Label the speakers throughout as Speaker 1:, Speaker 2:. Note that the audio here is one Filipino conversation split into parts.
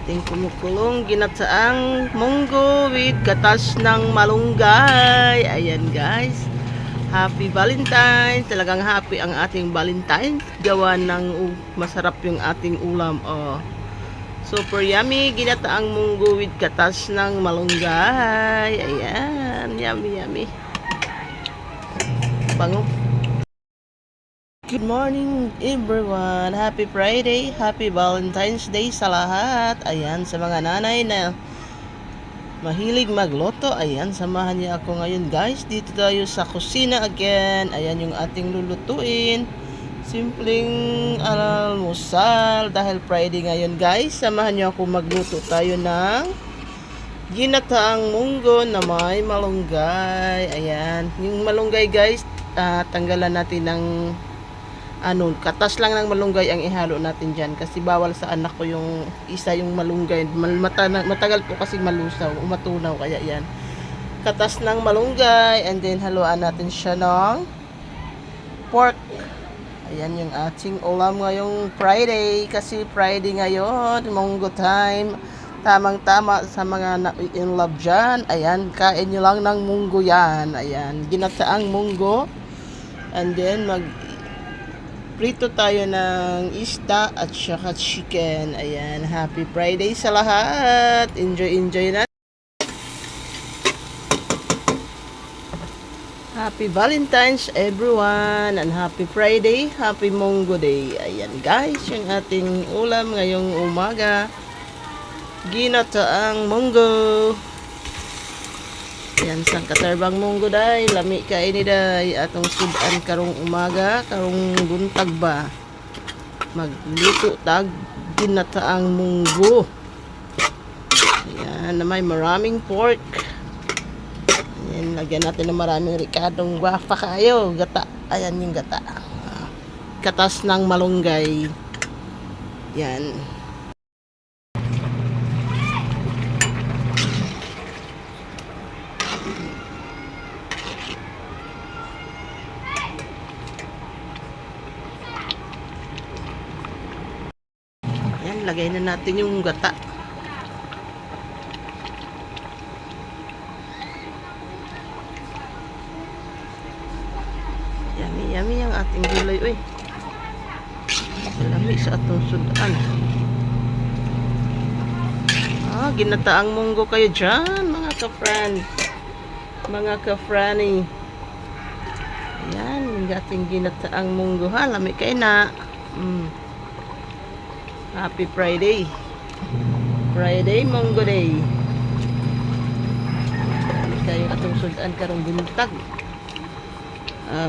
Speaker 1: ating kumukulong ginataang munggo with gatas ng malunggay. Ayan guys, happy Valentine's. Talagang happy ang ating Valentine's. Gawa ng masarap yung ating ulam. Oh, super yummy, ginataang munggo with gatas ng malunggay. Ayan, yummy yummy. Bango. Good morning everyone. Happy Friday, happy Valentine's Day sa lahat. Ayan, sa mga nanay na mahilig magloto, ayan, samahan niyo ako ngayon guys. Dito tayo sa kusina again. Ayan yung ating lulutuin. Simpleng almusal dahil Friday ngayon guys. Samahan niyo ako magluto tayo ng ginataang munggo na may malunggay. Ayan, yung malunggay guys, tanggalan natin ng katas lang ng malunggay ang ihalo natin dyan kasi bawal sa anak ko yung isa yung malunggay, matagal po kasi malusaw, matunaw, kaya yan, katas ng malunggay, and then haluan natin siya ng pork. Ayan yung ating ulam ngayong Friday, kasi Friday ngayon, munggo time, tamang tama sa mga in love dyan. Ayan, kain nyo lang ng munggo yan. Ayan, ginataang munggo, and then prito tayo ng isda at saka chicken. Ayan, happy Friday sa lahat. Enjoy na. Happy Valentine's everyone, and happy Friday, happy Munggo Day. Ayan guys, yung ating ulam ngayong umaga, ginataang munggo. Yan, sang katarbang munggo day, lami ka ini day, atong sudan karong umaga, karong buntag ba, magluto tag ginataang munggo. Yan, na may maraming pork. Yan, lagyan natin ng maraming ricadong guapa kayo, gata. Ayan yung gata, katas ng malunggay. Yan. Yan, lagay na natin yung gata. Yummy, yummy ang ating gulay. Uy, lami sa atong sudan. Ginataang munggo kayo dyan, mga ka-friend, mga ka-franny. Yan, yung ating ginataang munggo ha. Lami kayo na. Happy Friday. Friday, Munggo Day. Kayo atong sudan karong buntag.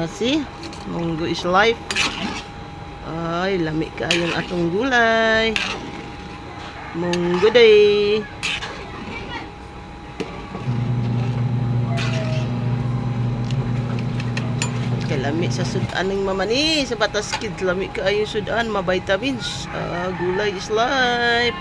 Speaker 1: See? Munggo is life. Ay, lami kayong atong gulay. Munggo Day. Lami sa sudan ng mamani, sa batas kid, lami kayong sudan, ma-vitamins. Gulay is life.